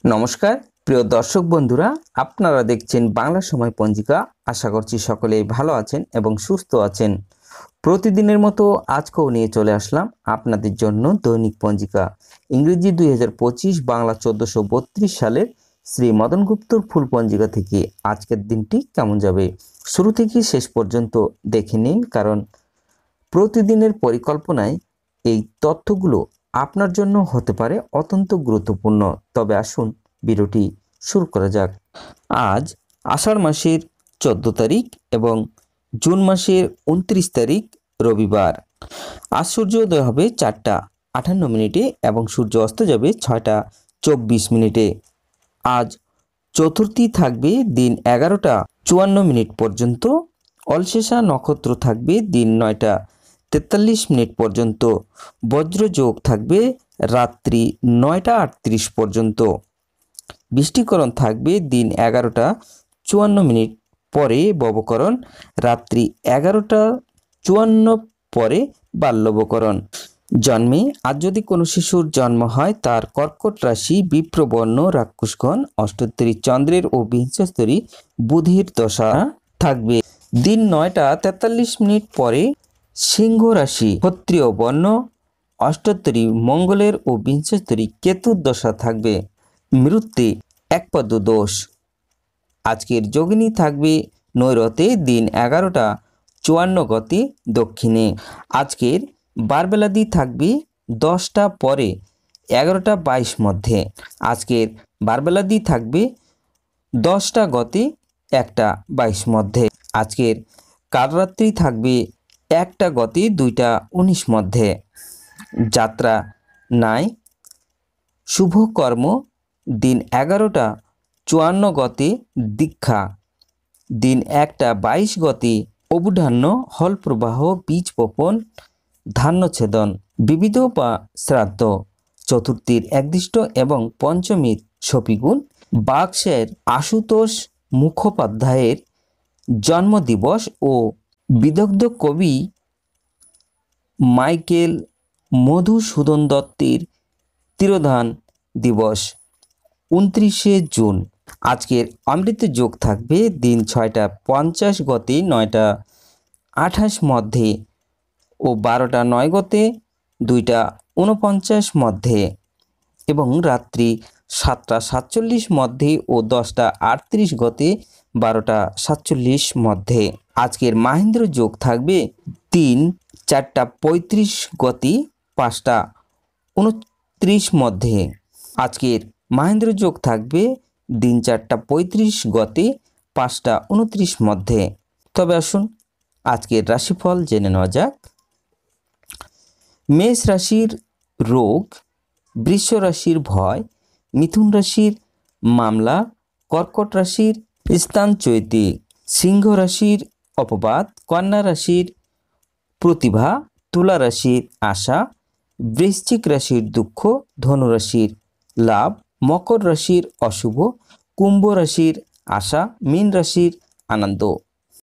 নমস্কার প্রিয় দর্শক বন্ধুরা, আপনারা দেখছেন বাংলা সময় পঞ্জিকা। আশা করছি সকলেই ভালো আছেন এবং সুস্থ আছেন। প্রতিদিনের মতো আজকেও নিয়ে চলে আসলাম আপনাদের জন্য দৈনিক পঞ্জিকা। ইংরেজি 2025, বাংলা 1432 সালের শ্রী মদন গুপ্তর ফুল পঞ্জিকা থেকে আজকের দিনটি কেমন যাবে শুরু থেকে শেষ পর্যন্ত দেখে নিন, কারণ প্রতিদিনের পরিকল্পনায় এই তথ্যগুলো আপনার জন্য হতে পারে অত্যন্ত গুরুত্বপূর্ণ। তবে আসুন ভিডিওটি শুরু করা যাক। আজ আষাঢ় মাসের 14 তারিখ এবং জুন মাসের 29 তারিখ রবিবার। আজ সূর্যোদয় হবে 4টা 58 এবং সূর্য অস্ত যাবে 6টা 24 আজ চতুর্থী থাকবে দিন 11টা 54 পর্যন্ত। অলশেষা নক্ষত্র থাকবে দিন 9টা 43 পর্যন্ত। বজ্রযোগ থাকবে রাত্রি 9টা 38 পর্যন্ত। বৃষ্টিকরণ থাকবে দিন 11টা 54 পরে ববকরণ, রাত্রি 11টা 54 পরে বাল্যবকরণ। জন্মে আজ যদি কোনো শিশুর জন্ম হয়, তার কর্কট রাশি, বিপ্রবর্ণ, রাক্ষসগণ, অষ্টোত্তরী চন্দ্রের ও বিংশস্তরী বুধের দশা থাকবে। দিন 9টা 43 পরে সিংহ রাশি, ক্ষত্রিয় বর্ণ, অষ্টোত্তরী মঙ্গলের ও বিংশস্তরী কেতুর দশা থাকবে। মৃত্যু একপদ দোষ। আজকের যোগিনী থাকবে নৈরতে দিন 11টা 54 গতে দক্ষিণে। আজকের বারবেলাদি থাকবে 10টা পরে 11টা 22 মধ্যে। আজকের বারবেলাদি থাকবে 10টা গতে 1টা 22 মধ্যে। আজকের কালরাত্রি থাকবে 1টা গতে 2টা 19 মধ্যে। যাত্রা নাই। শুভ কর্ম দিন 11টা 54 গতে দীক্ষা, দিন 1টা 22 গতে অবুধান্য, হল প্রবাহ, বীজ বপন, ধান্য ছেদন, বিবিধ বা শ্রাদ্ধ, চতুর্থীর একদিষ্ট এবং পঞ্চমীর শপিগুণ। বাক্সের আশুতোষ মুখোপাধ্যায়ের জন্মদিবস ও বিদগ্ধ কবি মাইকেল মধুসূদন দত্তের তিরোধান দিবস 29শে জুন। আজকের অমৃত যোগ থাকবে দিন 6টা 50 গতে 9টা 28 মধ্যে ও 12টা 9 গতে 2টা 49 মধ্যে এবং রাত্রি 7টা 47 মধ্যে ও 10টা 38 গতে 12টা 47 মধ্যে। আজকের মাহেন্দ্র যোগ থাকবে দিন 4টা 35 গতি 5টা 29 মধ্যে। আজকের মাহেন্দ্র যোগ থাকবে দিন 4টা 35 গতে 5টা 29 মধ্যে। তবে আসুন আজকের রাশিফল জেনে নেওয়া যাক। মেষ রাশির রোগ, বৃষ রাশির ভয়, মিথুন রাশির মামলা, কর্কট রাশির স্থান চৈতি, সিংহ রাশির অপবাদ, কন্যা রাশির প্রতিভা, তুলা রাশির আশা, বৃশ্চিক রাশির দুঃখ, ধনু রাশির লাভ, মকর রাশির অশুভ, কুম্ভ রাশির আশা, মীন রাশির আনন্দ।